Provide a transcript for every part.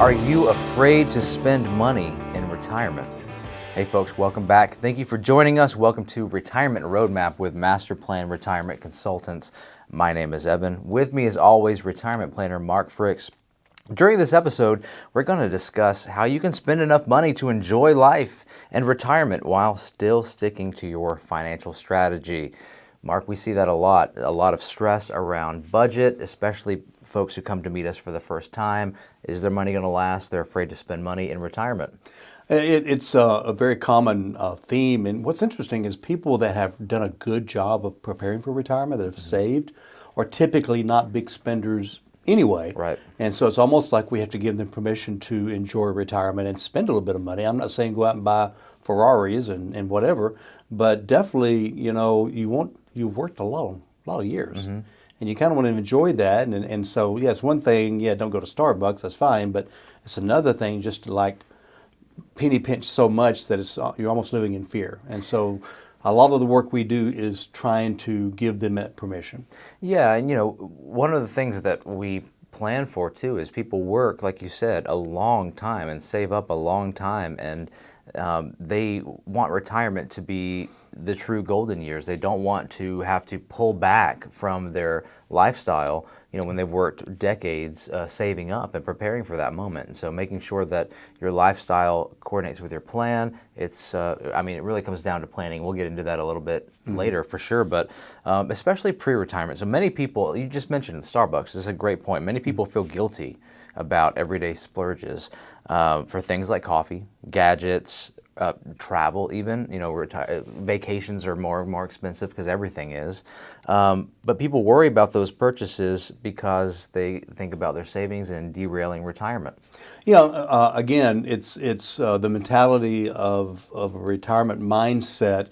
Are you afraid to spend money in retirement? Hey folks, welcome back. Thank you for joining us. Welcome to Retirement Roadmap with MasterPlan Retirement Consultants. My name is Evan. With me as always, retirement planner Mark Fricks. During this episode, we're going to discuss how you can spend enough money to enjoy life and retirement while still sticking to your financial strategy. Mark, we see that a lot of stress around budget, especially folks who come to meet us for the first time. Is their money going to last? They're afraid to spend money in retirement. It's a very common theme, and what's interesting is people that have done a good job of preparing for retirement, that have saved, are typically not big spenders anyway. Right. And so it's almost like we have to give them permission to enjoy retirement and spend a little bit of money. I'm not saying go out and buy Ferraris and whatever, but definitely, you've worked a lot of years. Mm-hmm. And you kind of want to enjoy that. And so, yes, one thing, don't go to Starbucks, that's fine. But it's another thing just to like penny pinch so much that you're almost living in fear. And so a lot of the work we do is trying to give them that permission. Yeah, and one of the things that we plan for too is people work, like you said, a long time and save up a long time. And they want retirement to be the true golden years. They don't want to have to pull back from their lifestyle, when they've worked decades saving up and preparing for that moment. And so making sure that your lifestyle coordinates with your plan, it really comes down to planning. We'll get into that a little bit later for sure, but especially pre-retirement. So many people, you just mentioned Starbucks, this is a great point. Many people feel guilty about everyday splurges for things like coffee, gadgets, travel even, vacations are more expensive because everything is. But people worry about those purchases because they think about their savings and derailing retirement. Again, it's the mentality of a retirement mindset.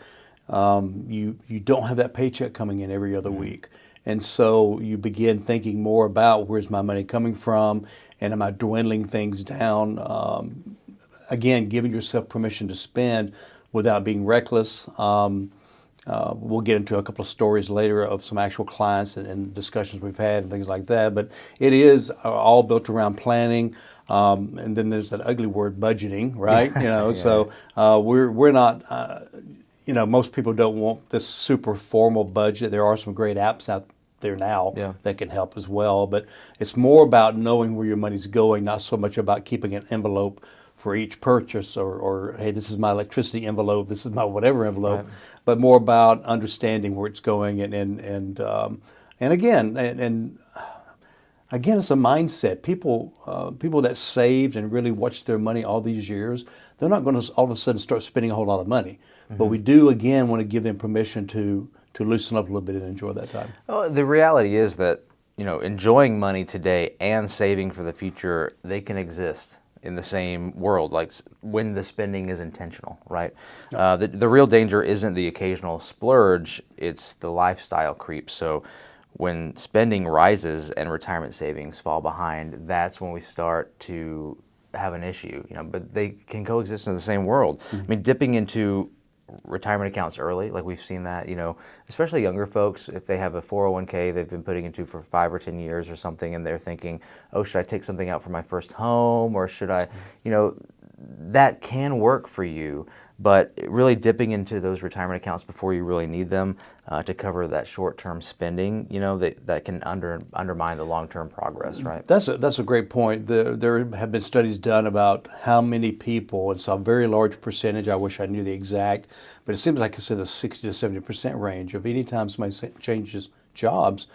You don't have that paycheck coming in every other week. And so you begin thinking more about where's my money coming from, and am I dwindling things down? Again, giving yourself permission to spend without being reckless. We'll get into a couple of stories later of some actual clients and discussions we've had and things like that. But it is all built around planning. And then there's that ugly word, budgeting, right? Yeah. So we're not. Most people don't want this super formal budget. There are some great apps out there now that can help as well. But it's more about knowing where your money's going, not so much about keeping an envelope for each purchase or hey, this is my electricity envelope, this is my whatever envelope, right. But more about understanding where it's going and again, it's a mindset. People that saved and really watched their money all these years, they're not going to all of a sudden start spending a whole lot of money. Mm-hmm. But we do, again, want to give them permission to loosen up a little bit and enjoy that time. Well, the reality is that, enjoying money today and saving for the future, they can exist in the same world, like when the spending is intentional, right? No. The real danger isn't the occasional splurge, it's the lifestyle creep. So when spending rises and retirement savings fall behind, that's when we start to have an issue, but they can coexist in the same world. Mm-hmm. I mean, dipping into retirement accounts early, like we've seen that, especially younger folks, if they have a 401k they've been putting into for 5 or 10 years or something, and they're thinking, oh, should I take something out for my first home, or should I, that can work for you, but really dipping into those retirement accounts before you really need them to cover that short-term spending, that can undermine the long-term progress, right? That's a great point. There have been studies done about how many people, it's a very large percentage, I wish I knew the exact, but it seems like it's in the 60 to 70% range of any time somebody changes jobs,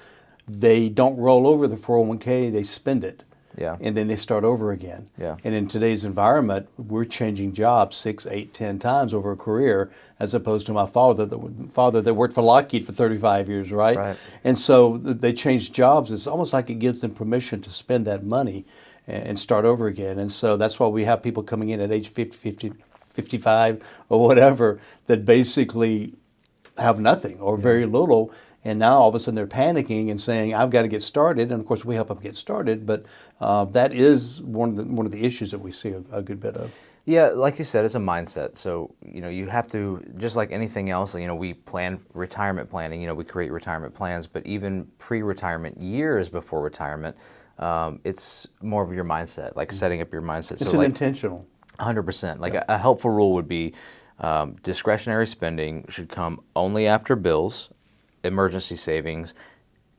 they don't roll over the 401k, they spend it. Yeah. And then they start over again. Yeah. And in today's environment, we're changing jobs 6, 8, 10 times over a career, as opposed to my father that worked for Lockheed for 35 years, right? Right. And so they change jobs. It's almost like it gives them permission to spend that money and start over again. And so that's why we have people coming in at age 50, 55 or whatever that basically have nothing or very little. And now all of a sudden they're panicking and saying, I've got to get started. And of course we help them get started, but that is one of the issues that we see a good bit of. Yeah, like you said, it's a mindset. So, you have to, just like anything else, we plan retirement planning, we create retirement plans, but even pre-retirement, years before retirement, It's more of your mindset, like setting up your mindset. It's So an like intentional. 100%. Like a helpful rule would be discretionary spending should come only after bills, emergency savings,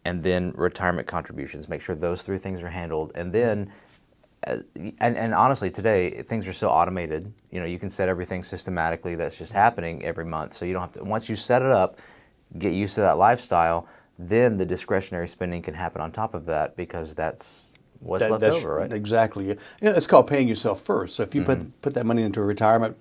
and then retirement contributions. Make sure those three things are handled. And then, and honestly, today things are so automated. You know, you can set everything systematically. That's just happening every month. So you don't have to. Once you set it up, get used to that lifestyle. Then the discretionary spending can happen on top of that because that's what's left That's over, right? exactly it. Yeah, it's called paying yourself first. So if you put that money into a retirement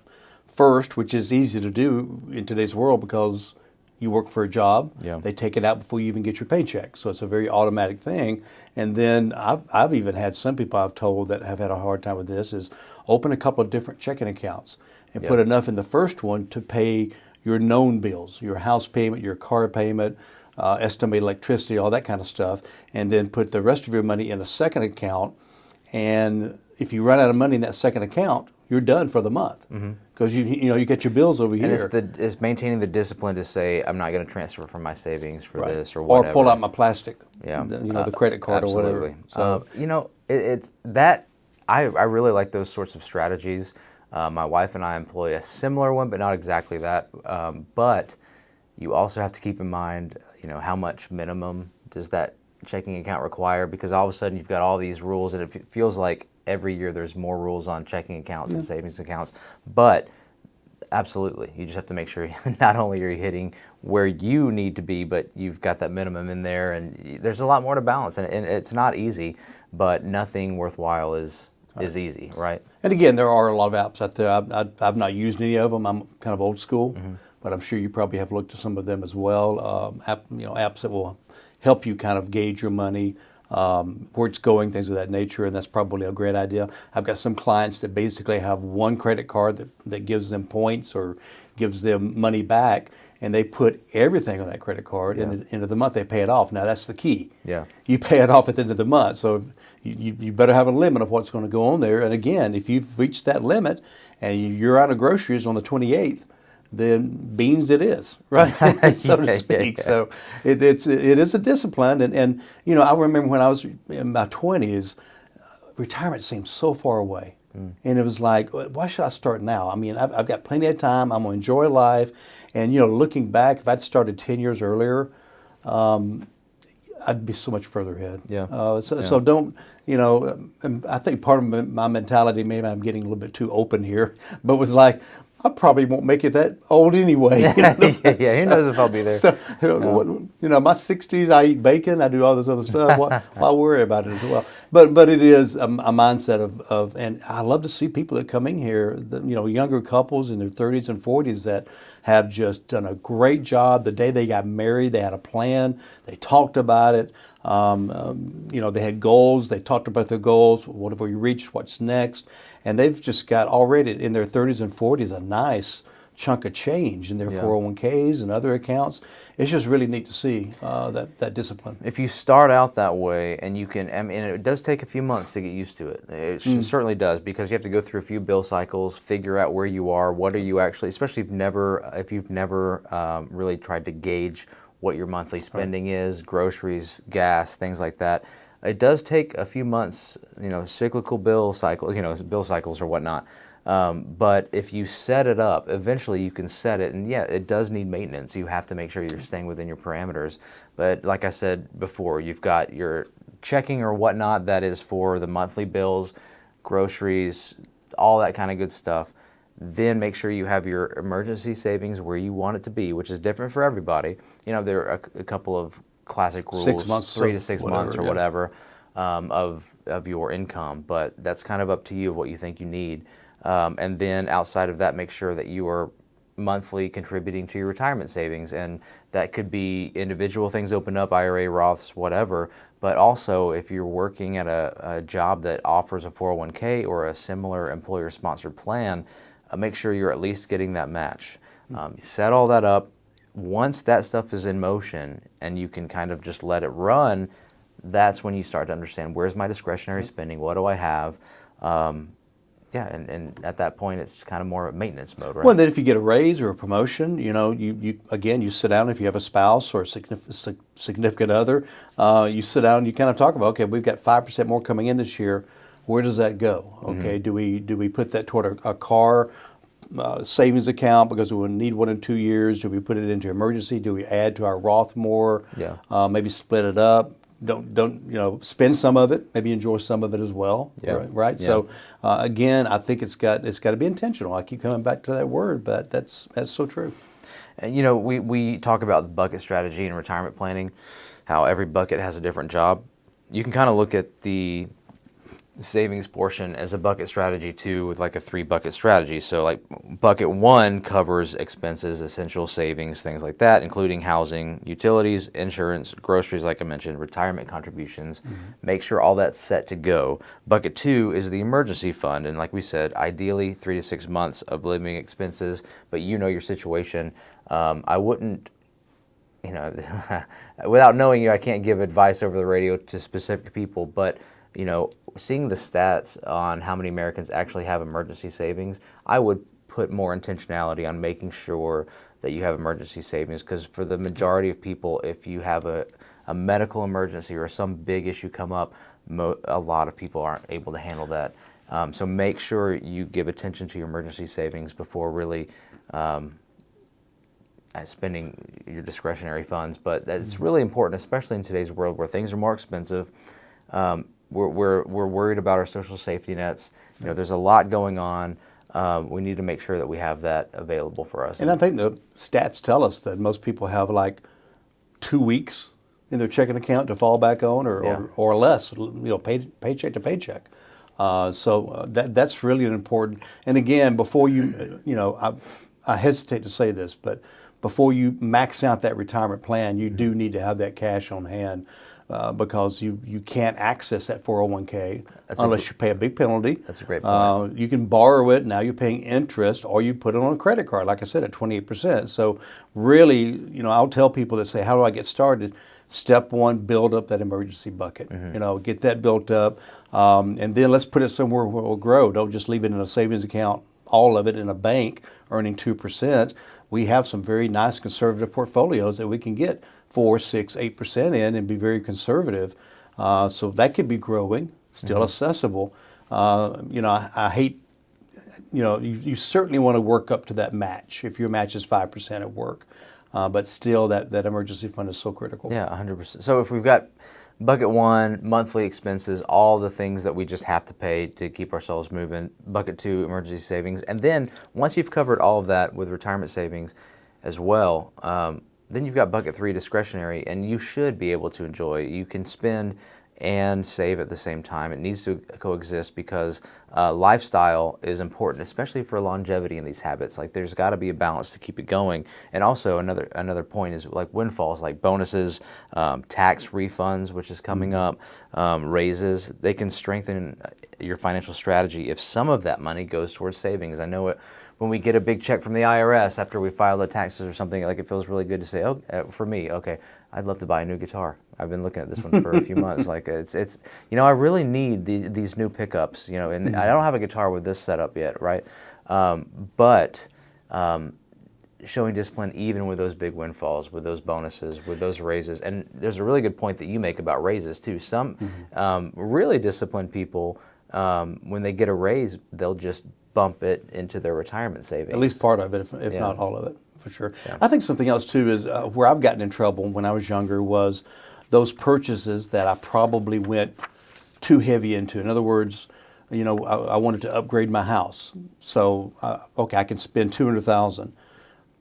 first, which is easy to do in today's world because you work for a job, Yeah. they take it out before you even get your paycheck. So it's a very automatic thing. And then I've even had some people I've told that have had a hard time with this is open a couple of different checking accounts and put enough in the first one to pay your known bills, your house payment, your car payment, estimate electricity, all that kind of stuff, and then put the rest of your money in a second account. And if you run out of money in that second account, you're done for the month because you get your bills over And here. it's maintaining the discipline to say I'm not going to transfer from my savings for Right. this or Or whatever. pull out my plastic, Yeah. the credit card Absolutely. or whatever. So It's that I really like those sorts of strategies. My wife and I employ a similar one, but not exactly that. But you also have to keep in mind, how much minimum does that checking account require? Because all of a sudden you've got all these rules, and it feels like every year there's more rules on checking accounts and savings accounts. But absolutely, you just have to make sure not only are you hitting where you need to be, but you've got that minimum in there, and there's a lot more to balance, and it's not easy, but nothing worthwhile is easy, right? And again, there are a lot of apps out there. I've not used any of them. I'm kind of old school, but I'm sure you probably have looked at some of them as well. Apps that will help you kind of gauge your money, where it's going, things of that nature, and that's probably a great idea. I've got some clients that basically have one credit card that gives them points or gives them money back, and they put everything on that credit card, and at the end of the month they pay it off. Now that's the key. Yeah. You pay it off at the end of the month, so you better have a limit of what's going to go on there. And again, if you've reached that limit and you're out of groceries on the 28th, then beans it is, right? So to speak. Yeah. So it is a discipline, and I remember when I was in my 20s, retirement seemed so far away. And it was like, why should I start now? I mean, I've got plenty of time. I'm going to enjoy life. And, looking back, if I'd started 10 years earlier, I'd be so much further ahead. Yeah. So don't, and I think part of my mentality, maybe I'm getting a little bit too open here, but was like, I probably won't make it that old anyway. Yeah, who knows if I'll be there. So, my 60s, I eat bacon, I do all this other stuff. Why worry about it as well? But it is a mindset of, and I love to see people that come in here, younger couples in their 30s and 40s that have just done a great job. The day they got married, they had a plan, they talked about it. They had goals, they talked about their goals, what have we reached, what's next, and they've just got already in their 30s and 40s a nice chunk of change in their 401ks and other accounts. It's just really neat to see that discipline. If you start out that way, and you can, it does take a few months to get used to it. It certainly does, because you have to go through a few bill cycles, figure out where you are, what are you actually, especially if you've never really tried to gauge what your monthly spending is, groceries, gas, things like that. It does take a few months, cyclical bill cycles, bill cycles or whatnot. But if you set it up, eventually you can set it, and it does need maintenance. You have to make sure you're staying within your parameters. But like I said before, you've got your checking or whatnot that is for the monthly bills, groceries, all that kind of good stuff. Then make sure you have your emergency savings where you want it to be, which is different for everybody. There are a couple of classic rules, 6 months, 3 to 6 months or yeah. whatever of your income, but that's kind of up to you what you think you need. And then outside of that, make sure that you are monthly contributing to your retirement savings, and that could be individual things open up, IRA, Roths, whatever, but also if you're working at a job that offers a 401k or a similar employer-sponsored plan, make sure you're at least getting that match. Set all that up. Once that stuff is in motion and you can kind of just let it run, that's when you start to understand, where's my discretionary spending, what do I have, Yeah, and at that point, it's kind of more maintenance mode, right? Well, then if you get a raise or a promotion, you again, you sit down if you have a spouse or a significant other, you sit down and you kind of talk about, okay, we've got 5% more coming in this year. Where does that go? Okay, do we put that toward a car savings account because we will need one in 2 years? Do we put it into emergency? Do we add to our Roth more? Yeah. Maybe split it up. Don't spend some of it. Maybe enjoy some of it as well. Yeah. Right. Yeah. So again, I think it's got to be intentional. I keep coming back to that word, but that's so true. And we talk about the bucket strategy and retirement planning, how every bucket has a different job. You can kind of look at the savings portion as a bucket strategy too, with like a 3-bucket strategy. So like bucket 1 covers expenses, essential savings, things like that, including housing, utilities, insurance, groceries, like I mentioned, retirement contributions. Make sure all that's set to go. Bucket 2 is the emergency fund, and like we said, ideally 3 to 6 months of living expenses, but your situation. I wouldn't, without knowing you, I can't give advice over the radio to specific people, but seeing the stats on how many Americans actually have emergency savings, I would put more intentionality on making sure that you have emergency savings, because for the majority of people, if you have a medical emergency or some big issue come up, a lot of people aren't able to handle that. So make sure you give attention to your emergency savings before really spending your discretionary funds. But it's really important, especially in today's world where things are more expensive. We're worried about our social safety nets. There's a lot going on. We need to make sure that we have that available for us. And I think the stats tell us that most people have like 2 weeks in their checking account to fall back on, or less, paycheck to paycheck. So that's really important. And again, before I hesitate to say this, but before you max out that retirement plan, you do need to have that cash on hand. Because you can't access that 401k unless you pay a big penalty. That's a great point. You can borrow it. Now you're paying interest, or you put it on a credit card, like I said, at 28%. So really, I'll tell people that say, how do I get started? Step 1, build up that emergency bucket. Get that built up. And then let's put it somewhere where it will grow. Don't just leave it in a savings account, all of it in a bank earning 2%. We have some very nice conservative portfolios that we can get 4, 6, 8% in and be very conservative. So that could be growing, still accessible. I hate, you certainly want to work up to that match if your match is 5% at work. But still, that emergency fund is so critical. Yeah, 100%. So if we've got bucket 1, monthly expenses, all the things that we just have to pay to keep ourselves moving. Bucket 2, emergency savings. And then once you've covered all of that with retirement savings as well, then you've got bucket 3, discretionary, and you should be able to enjoy. You can spend and save at the same time. It needs to coexist because lifestyle is important, especially for longevity in these habits. Like there's got to be a balance to keep it going. And also another point is like windfalls, like bonuses, tax refunds, which is coming up, raises. They can strengthen your financial strategy if some of that money goes towards savings. I know it. When we get a big check from the IRS after we file the taxes or something, like it feels really good to say, oh, for me, okay, I'd love to buy a new guitar. I've been looking at this one for a few months. Like it's I really need these new pickups, and I don't have a guitar with this setup yet, right? But showing discipline even with those big windfalls, with those bonuses, with those raises. And there's a really good point that you make about raises too. Some really disciplined people, when they get a raise, they'll just bump it into their retirement savings. At least part of it, if not all of it, for sure. Yeah. I think something else too is where I've gotten in trouble when I was younger was those purchases that I probably went too heavy into. In other words, I wanted to upgrade my house. So, I can spend $200,000.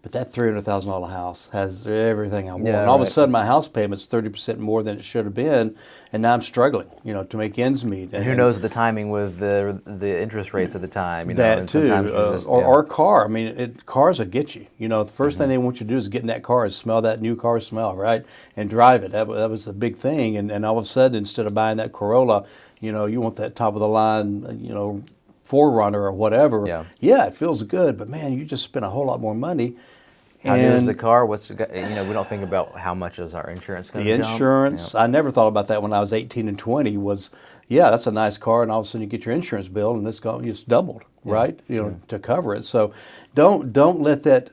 But that $300,000 house has everything I want. Yeah, and all of a sudden, my house payment's 30% more than it should have been, and now I'm struggling, to make ends meet. And who knows the timing with the interest rates at the time? That too, or a car. I mean, cars will get you. The first thing they want you to do is get in that car and smell that new car smell, right, and drive it. That was the big thing. And all of a sudden, instead of buying that Corolla, you want that top of the line, Forerunner or whatever. Yeah, it feels good, but man, you just spent a whole lot more money. How new is the And car? We don't think about how much is our insurance going the to jump. insurance, I never thought about that when I was 18 and 20 was, yeah, that's a nice car. And all of a sudden you get your insurance bill and it's doubled, right? To cover it. So don't let that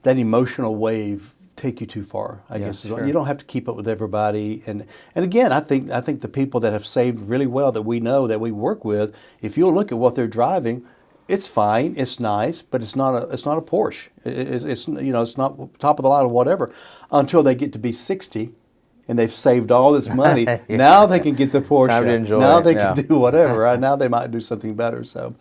emotional wave take you too far. I guess sure. you don't have to keep up with everybody. And again, I think the people that have saved really well that we know that we work with, if you'll look at what they're driving, it's fine, it's nice, but it's not a Porsche. It's not top of the line or whatever until they get to be 60. And they've saved all this money. Yeah. Now they can get the Porsche. Time to enjoy now it, they yeah. can do whatever. Right? Now they might do something better. So,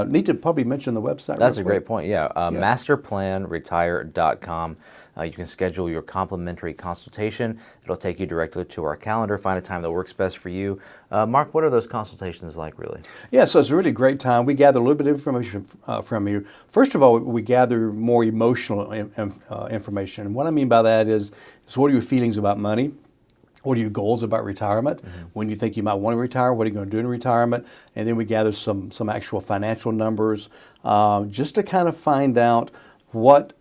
need to probably mention the website. That's a real great quick. point. Yeah, MasterPlanRetire.com. You can schedule your complimentary consultation. It'll take you directly to our calendar. Find a time that works best for you. Mark, what are those consultations like, really? Yeah, so it's a really great time. We gather a little bit of information from you. First of all, we gather more emotional information. And what I mean by that is what are your feelings about money? What are your goals about retirement? When you think you might want to retire, what are you going to do in retirement? And then we gather some actual financial numbers just to kind of find out what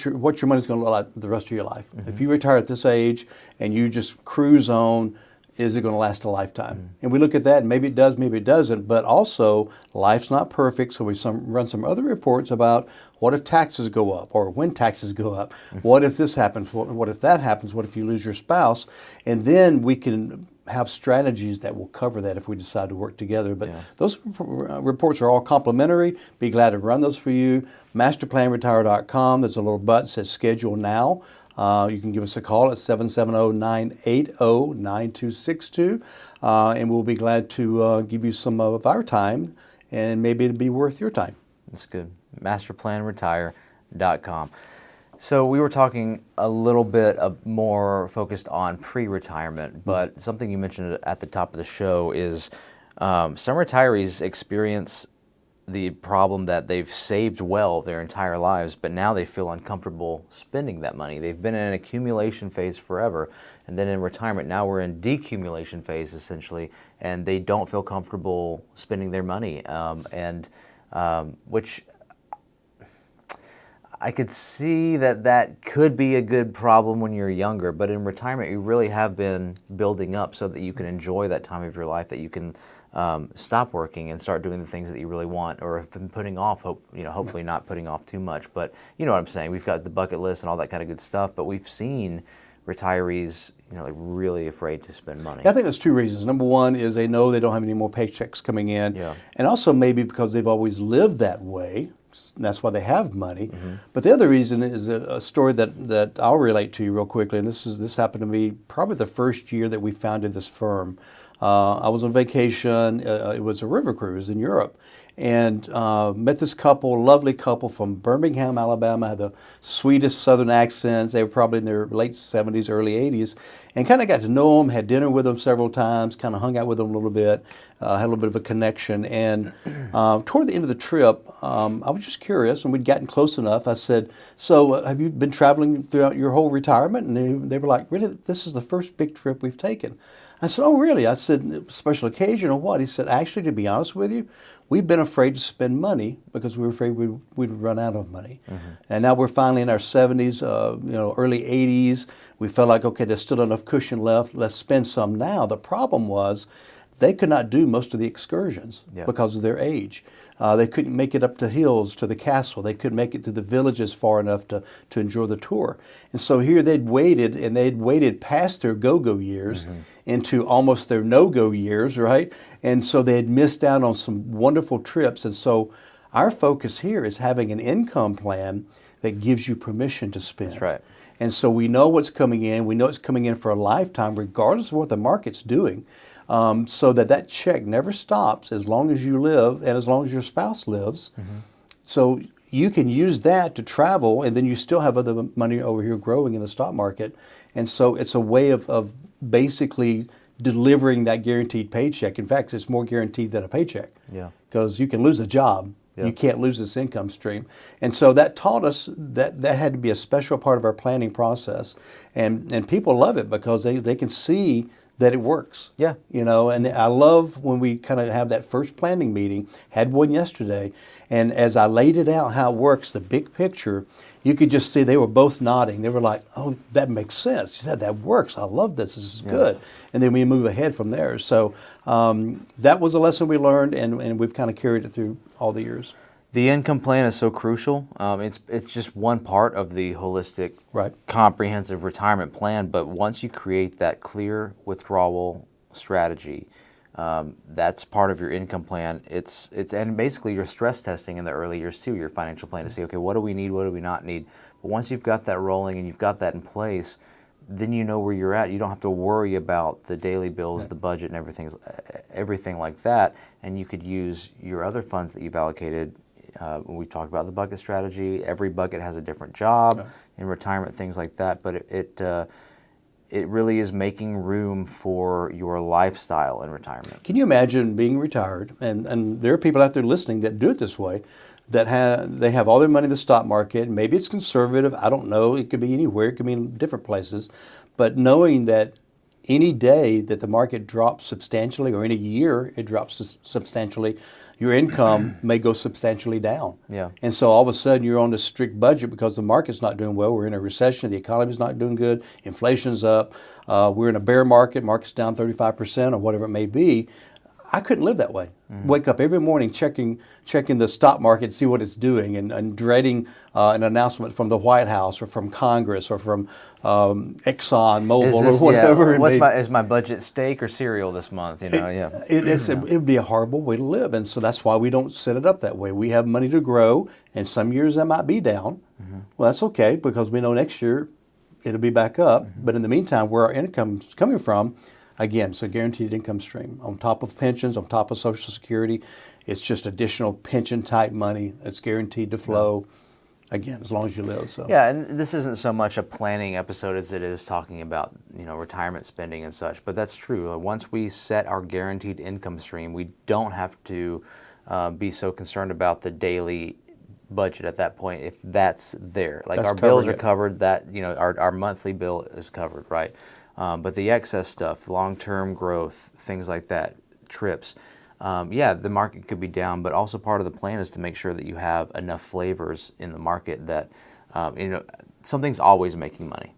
your money's going to look like the rest of your life. If you retire at this age and you just cruise on, is it going to last a lifetime? And we look at that, and maybe it does, maybe it doesn't, but also life's not perfect, so we run some other reports about what if taxes go up, or when taxes go up, what if this happens, what if that happens, what if you lose your spouse, and then we can have strategies that will cover that if we decide to work together. But those reports are all complimentary. Be glad to run those for you. MasterPlanRetire.com. There's a little button that says Schedule Now. You can give us a call at 770-980-9262, and we'll be glad to give you some of our time, and maybe it'll be worth your time. That's good. MasterPlanRetire.com. So we were talking a little bit more focused on pre-retirement, but something you mentioned at the top of the show is some retirees experience the problem that they've saved well their entire lives, but now they feel uncomfortable spending that money. They've been in an accumulation phase forever, and then in retirement, now we're in decumulation phase essentially, and they don't feel comfortable spending their money, which I could see that could be a good problem when you're younger, but in retirement, you really have been building up so that you can enjoy that time of your life, that you can stop working and start doing the things that you really want, or have been putting off, hopefully not putting off too much, but you know what I'm saying. We've got the bucket list and all that kind of good stuff, but we've seen retirees, like really afraid to spend money. I think there's two reasons. Number one is they know they don't have any more paychecks coming in, and also maybe because they've always lived that way. And that's why they have money. But the other reason is a story that I'll relate to you real quickly. And this happened to me probably the first year that we founded this firm. I was on vacation. It was a river cruise in Europe. And met this couple, lovely couple from Birmingham, Alabama, had the sweetest southern accents. They were probably in their late 70s, early 80s. And kind of got to know them, had dinner with them several times, kind of hung out with them a little bit, had a little bit of a connection. And toward the end of the trip, I was just curious, and we'd gotten close enough. I said, so have you been traveling throughout your whole retirement? And they were like, really, this is the first big trip we've taken. I said, oh, really? I said, special occasion or what? He said, actually, to be honest with you, we've been afraid to spend money because we were afraid we'd run out of money. And now we're finally in our 70s, early 80s. We felt like, okay, there's still enough cushion left. Let's spend some now. The problem was they could not do most of the excursions because of their age. They couldn't make it up to hills, to the castle. They couldn't make it through the villages far enough to enjoy the tour. And so here they'd waited past their go-go years into almost their no-go years, right? And so they had missed out on some wonderful trips. And so our focus here is having an income plan that gives you permission to spend. That's right. And so we know what's coming in. We know it's coming in for a lifetime, regardless of what the market's doing. So that check never stops as long as you live and as long as your spouse lives. So you can use that to travel, and then you still have other money over here growing in the stock market. And so it's a way of basically delivering that guaranteed paycheck. In fact, it's more guaranteed than a paycheck. Because you can lose a job. You can't lose this income stream. And so that taught us that had to be a special part of our planning process. And people love it because they can see that it works. Yeah. And I love when we kind of have that first planning meeting, had one yesterday, and as I laid it out how it works, the big picture, you could just see they were both nodding. They were like, oh, that makes sense. She said, that works. I love this. This is good. And then we move ahead from there. So that was a lesson we learned, and we've kind of carried it through all the years. The income plan is so crucial. It's just one part of the holistic, Right. comprehensive retirement plan. But once you create that clear withdrawal strategy, that's part of your income plan. It's and basically you're stress testing in the early years too. Your financial plan to see, okay, what do we need, what do we not need. But once you've got that rolling and you've got that in place, then you know where you're at. You don't have to worry about the daily bills, the budget, and everything like that. And you could use your other funds that you've allocated. When we talked about the bucket strategy, every bucket has a different job in retirement, things like that. But it really is making room for your lifestyle in retirement. Can you imagine being retired, and there are people out there listening that do it this way, that they have all their money in the stock market. Maybe it's conservative. I don't know. It could be anywhere. It could be in different places. But knowing that any day that the market drops substantially, or any year it drops substantially, your income may go substantially down. Yeah. And so all of a sudden you're on a strict budget because the market's not doing well. We're in a recession. The economy's not doing good. Inflation's up. We're in a bear market. Market's down 35% or whatever it may be. I couldn't live that way. Wake up every morning checking the stock market, see what it's doing, and dreading an announcement from the White House or from Congress or from Exxon Mobil or whatever. Is my budget steak or cereal this month? It would be a horrible way to live, and so that's why we don't set it up that way. We have money to grow, and some years that might be down. Well, that's okay because we know next year it'll be back up. But in the meantime, where our income's coming from. Again, so guaranteed income stream on top of pensions, on top of Social Security. It's just additional pension type money that's guaranteed to flow. Again, as long as you live. So yeah, and this isn't so much a planning episode as it is talking about retirement spending and such. But that's true. Once we set our guaranteed income stream, we don't have to be so concerned about the daily budget at that point if that's there. Like our bills are covered. That our monthly bill is covered, right? But the excess stuff, long-term growth, things like that, trips, the market could be down, but also part of the plan is to make sure that you have enough flavors in the market that, something's always making money.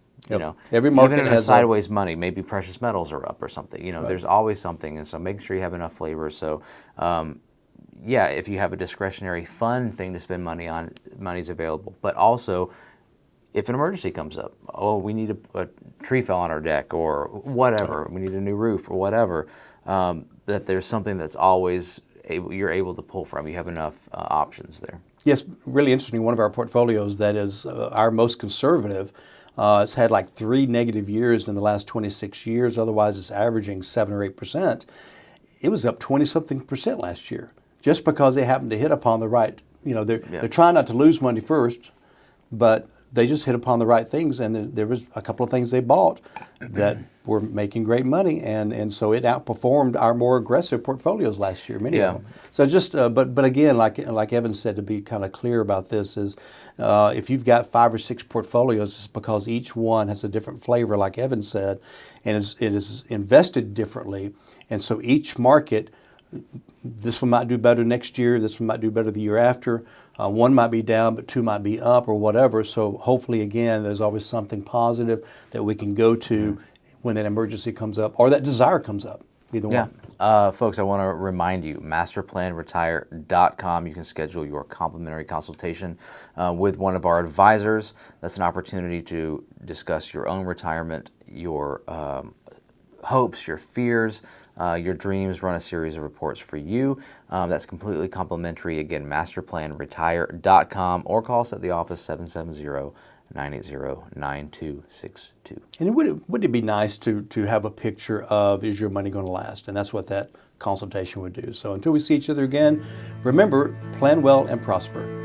Every market even in has a sideways money, maybe precious metals are up or something. There's always something, and so make sure you have enough flavors. So, if you have a discretionary fun thing to spend money on, money's available, but also. If an emergency comes up, we need a tree fell on our deck or whatever, we need a new roof or whatever, that there's something that's always you're able to pull from. You have enough options there. Yes, really interesting. One of our portfolios that is our most conservative has had like 3 negative years in the last 26 years. Otherwise, it's averaging 7 or 8%. It was up 20-something% last year just because they happened to hit upon the right, they're trying not to lose money first, but they just hit upon the right things, and there was a couple of things they bought that were making great money, and so it outperformed our more aggressive portfolios last year, many of them. So just, but again, like Evan said, to be kind of clear about this is, if you've got 5 or 6 portfolios, it's because each one has a different flavor, like Evan said, and it is invested differently, and so each market. This one might do better next year. This one might do better the year after. One might be down, but 2 might be up or whatever. So hopefully, again, there's always something positive that we can go to when that emergency comes up or that desire comes up. Either one. Folks, I want to remind you, MasterPlanRetire.com. You can schedule your complimentary consultation with one of our advisors. That's an opportunity to discuss your own retirement, your hopes, your fears, your dreams, run a series of reports for you. That's completely complimentary. Again, MasterPlanRetire.com, or call us at the office, 770-980-9262. And would it be nice to have a picture of, is your money going to last? And that's what that consultation would do. So until we see each other again, remember, plan well and prosper.